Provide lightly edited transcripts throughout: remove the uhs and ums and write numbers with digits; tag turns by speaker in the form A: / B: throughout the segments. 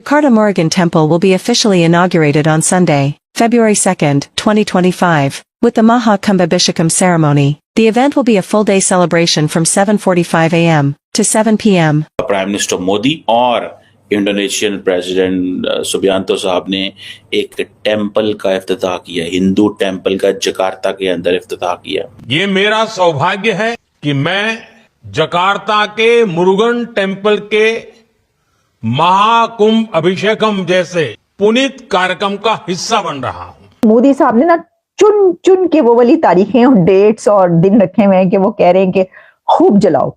A: Carta-Morrigan Temple will be officially inaugurated on Sunday, February 2nd, 2025, with the Maha Kumbhabhishekam ceremony. The event will be a full-day celebration from 7:45 a.m. to 7 p.m.
B: Prime minister Modi और Indonesian president Subianto साहब ने एक temple का इफ्तिताह किया, Hindu temple का Jakarta के अंदर इफ्तिताह किया।
C: ये मेरा सौभाग्य है कि मैं जकार्ता के मुरुगन टेंपल के महाकुंभ अभिषेकम जैसे पुनीत कार्यक्रम का हिस्सा बन रहा हूं।
D: मोदी साहब ने ना चुन चुन के वो वाली तारीखें और डेट्स और दिन रखे हुए हैं कि वो कह रहे हैं कि खूब जलाओ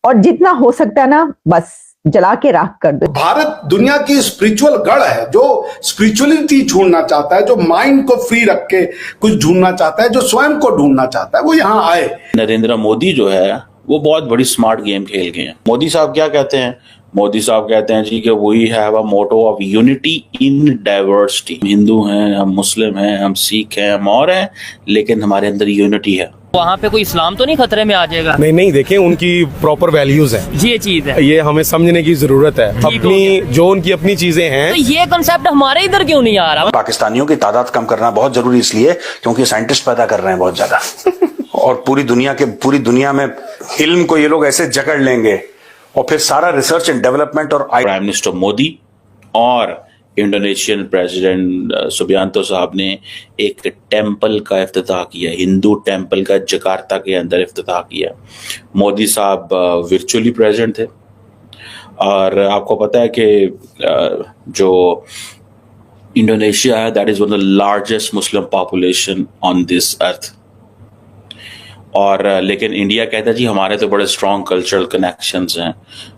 D: और जितना हो सकता है ना बस जला के राख कर दो।
E: भारत दुनिया की स्पिरिचुअल गढ़ है, जो स्पिरिचुअलिटी ढूंढना चाहता है, जो माइंड को फ्री रख के कुछ ढूंढना चाहता है, जो स्वयं को ढूंढना चाहता है, वो यहाँ आए।
B: नरेंद्र मोदी जो है वो बहुत बड़ी स्मार्ट गेम खेल गए हैं। मोदी साहब क्या कहते हैं? मोदी साहब कहते हैं जी कि we have a motto of unity in diversity. Hindu हैं, हम मुस्लिम हैं, हम सिख हैं, हम और हैं, लेकिन हमारे अंदर यूनिटी है।
F: वहाँ पे कोई इस्लाम तो नहीं खतरे में आ जाएगा?
G: नहीं देखें, उनकी प्रॉपर वैल्यूज है,
F: ये चीज है,
G: ये हमें समझने की जरूरत है। अपनी जो उनकी अपनी चीजें हैं,
F: तो ये कंसेप्ट हमारे इधर क्यों नहीं आ रहा?
H: पाकिस्तानियों की तादाद कम करना बहुत जरूरी इसलिए क्योंकि साइंटिस्ट पैदा कर रहे हैं बहुत ज्यादा और पूरी दुनिया में इल्म को ये लोग ऐसे जकड़ लेंगे और फिर सारा रिसर्च एंड डेवलपमेंट और
B: प्राइम मिनिस्टर मोदी और इंडोनेशियन प्रेसिडेंट सुबियांतो साहब ने एक टेंपल का इफ्तिताह किया, हिंदू टेंपल का जकार्ता के अंदर इफ्तिताह किया। मोदी साहब वर्चुअली प्रेजेंट थे और आपको पता है कि जो इंडोनेशिया है that is one of the largest Muslim population on this earth. और लेकिन इंडिया कहता है जी हमारे तो बड़े स्ट्रॉन्ग कल्चरल कनेक्शंस हैं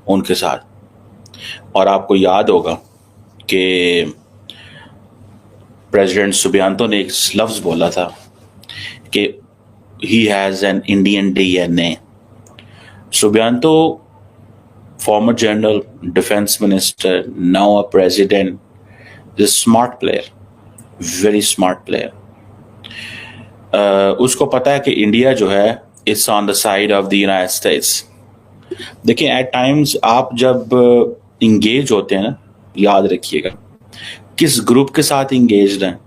B: उनके साथ। और आपको याद होगा कि प्रेसिडेंट सुबियांतो ने एक लफ्ज बोला था कि he has an Indian DNA. Subianto, former general, defence minister, now a president, is smart player, very smart player. उसको पता है कि इंडिया जो है it's on the side of the United states. देखिए, एट टाइम्स आप जब इंगेज होते हैं ना, याद रखिएगा किस ग्रुप के साथ इंगेज्ड हैं,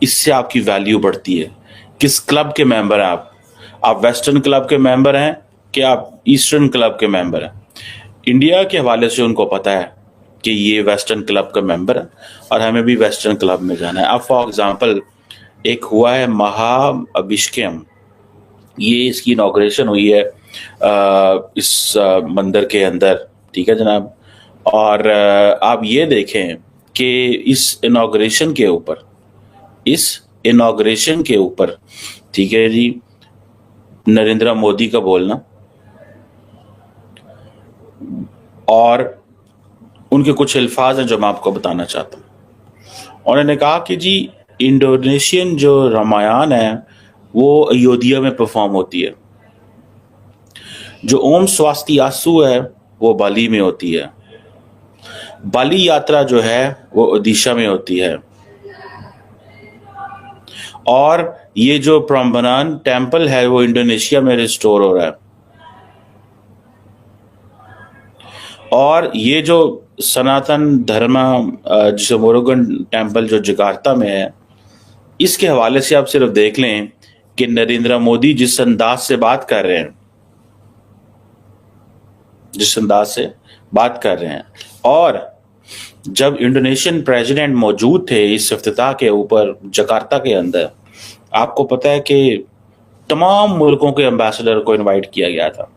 B: इससे आपकी वैल्यू बढ़ती है। किस क्लब के मेंबर हैं आप वेस्टर्न क्लब के मेंबर हैं कि आप ईस्टर्न क्लब के मेंबर हैं। इंडिया के हवाले से उनको पता है कि ये वेस्टर्न क्लब का मेंबर है और हमें भी वेस्टर्न क्लब में जाना है। अब फॉर एग्जाम्पल एक हुआ है महा अभिषेकम, ये इसकी इनॉग्रेशन हुई है इस मंदिर के अंदर, ठीक है जनाब। और आप ये देखें कि इस इनॉग्रेशन के ऊपर ठीक है जी, नरेंद्र मोदी का बोलना और उनके कुछ अल्फाज हैं जो मैं आपको बताना चाहता हूँ। उन्होंने कहा कि जी इंडोनेशियन जो रामायण है वो अयोध्या में परफॉर्म होती है, जो ओम स्वास्तियासु है वो बाली में होती है, बाली यात्रा जो है वो ओडिशा में होती है, और ये जो प्रम्बनान टेंपल है वो इंडोनेशिया में रिस्टोर हो रहा है, और ये जो सनातन धर्म जिसे मुरुगन टेंपल जो जकार्ता में है, इसके हवाले से आप सिर्फ देख लें कि नरेंद्र मोदी जिस अंदाज से बात कर रहे हैं, और जब इंडोनेशियन प्रेसिडेंट मौजूद थे इस इफ्तिताह के ऊपर जकार्ता के अंदर, आपको पता है कि तमाम मुल्कों के एम्बेसडर को इनवाइट किया गया था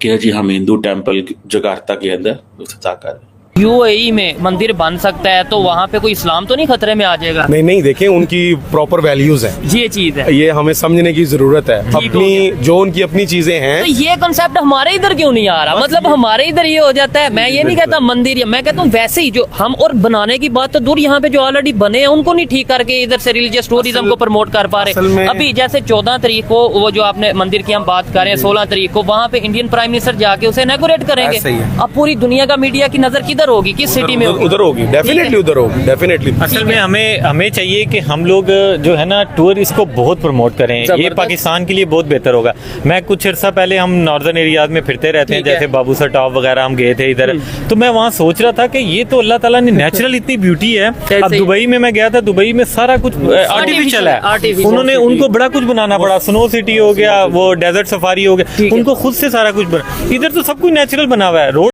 B: कि जी हम हिंदू टेंपल जकार्ता के अंदर इफ्तिताह कर रहे हैं।
F: यूएई में मंदिर बन सकता है तो वहाँ पे कोई इस्लाम तो नहीं खतरे में आ जाएगा?
G: नहीं देखें, उनकी प्रॉपर वैल्यूज है,
F: ये चीज है,
G: ये हमें समझने की जरूरत है। अपनी जो उनकी अपनी चीजें हैं,
F: तो ये कंसेप्ट हमारे इधर क्यों नहीं आ रहा? मतलब हमारे इधर ये हो जाता है। मैं ये नहीं कहता मंदिर, मैं कहता हूँ वैसे ही जो हम, और बनाने की बात तो दूर, यहाँ पे जो ऑलरेडी बने हैं उनको नहीं ठीक करके इधर से रिलीजियस टूरिज्म को प्रमोट कर पा रहे। अभी जैसे 14 तारीख को वो जो आपने मंदिर की हम बात कर रहे हैं, 16 तारीख को वहाँ पे इंडियन प्राइम मिनिस्टर जाके उसे इनॉग्रेट करेंगे। अब पूरी दुनिया का मीडिया की नजर किधर उधर होगी, किस सिटी में होगी?
G: उधर होगी, डेफिनेटली उधर होगी, डेफिनेटली।
I: असल में हमें चाहिए कि हम लोग जो है ना टूर इसको बहुत प्रमोट करें, ये पाकिस्तान के लिए बहुत बेहतर होगा। मैं कुछ अर्सा पहले हम नॉर्दर्न एरियाज में फिरते रहते हैं, जैसे बाबूसर टॉप वगैरह हम गए थे इधर, तो मैं वहाँ सोच रहा था कि ये तो अल्लाह ताला ने नेचुरल इतनी ब्यूटी है। अब दुबई में मैं गया था, दुबई में सारा कुछ आर्टिफिशियल है, उन्होंने उनको बड़ा कुछ बनाना पड़ा, स्नो सिटी हो गया, वो डेजर्ट सफारी हो गया, उनको खुद से सारा कुछ बना। इधर तो सब कुछ नेचुरल बना हुआ है। रोड